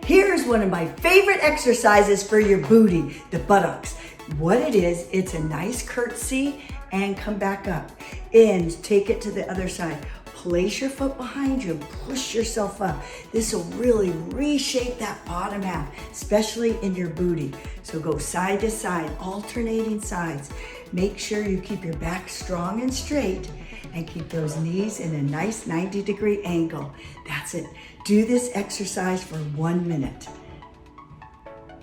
Here's one of my favorite exercises for your booty, the buttocks. What it is, it's a nice curtsy and come back up. And take it to the other side. Place your foot behind you and push yourself up. This will really reshape that bottom half, especially in your booty. So go side to side, alternating sides. Make sure you keep your back strong and straight and keep those knees in a nice 90-degree angle. That's it. Do this exercise for 1 minute.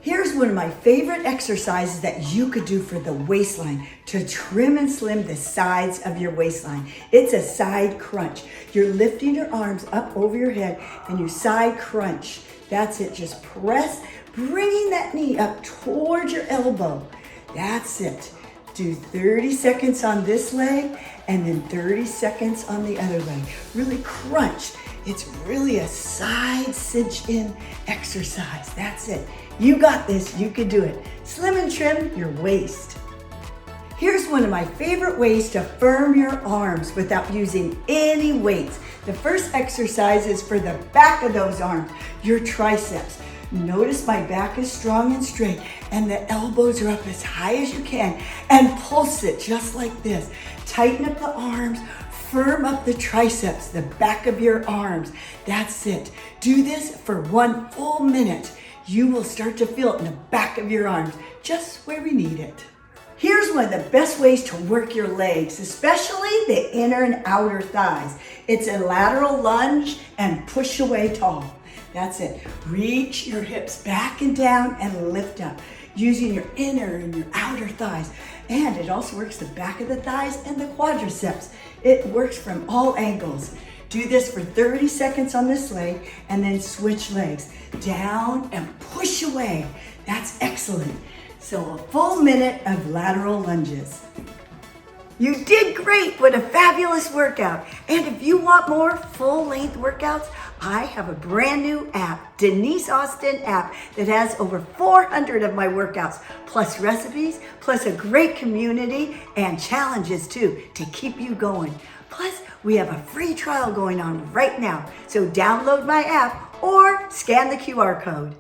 Here's one of my favorite exercises that you could do for the waistline to trim and slim the sides of your waistline. It's a side crunch. You're lifting your arms up over your head and you side crunch. That's it. Just press, bringing that knee up towards your elbow. That's it. Do 30 seconds on this leg and then 30 seconds on the other leg. Really crunch. It's really a side cinch in exercise. That's it. You got this. You can do it. Slim and trim your waist. Here's one of my favorite ways to firm your arms without using any weights. The first exercise is for the back of those arms, your triceps. Notice my back is strong and straight and the elbows are up as high as you can and pulse it just like this. Tighten up the arms, firm up the triceps, the back of your arms. That's it. Do this for 1 full minute. You will start to feel it in the back of your arms, just where we need it. Here's one of the best ways to work your legs, especially the inner and outer thighs. It's a lateral lunge and push away tall. That's it. Reach your hips back and down and lift up using your inner and your outer thighs. And it also works the back of the thighs and the quadriceps. It works from all angles. Do this for 30 seconds on this leg and then switch legs. Down and push away. That's excellent. So a full minute of lateral lunges. You did great. What a fabulous workout. And if you want more full-length workouts, I have a brand new app, Denise Austin app, that has over 400 of my workouts, plus recipes, plus a great community and challenges too to keep you going. Plus, we have a free trial going on right now. So download my app or scan the QR code.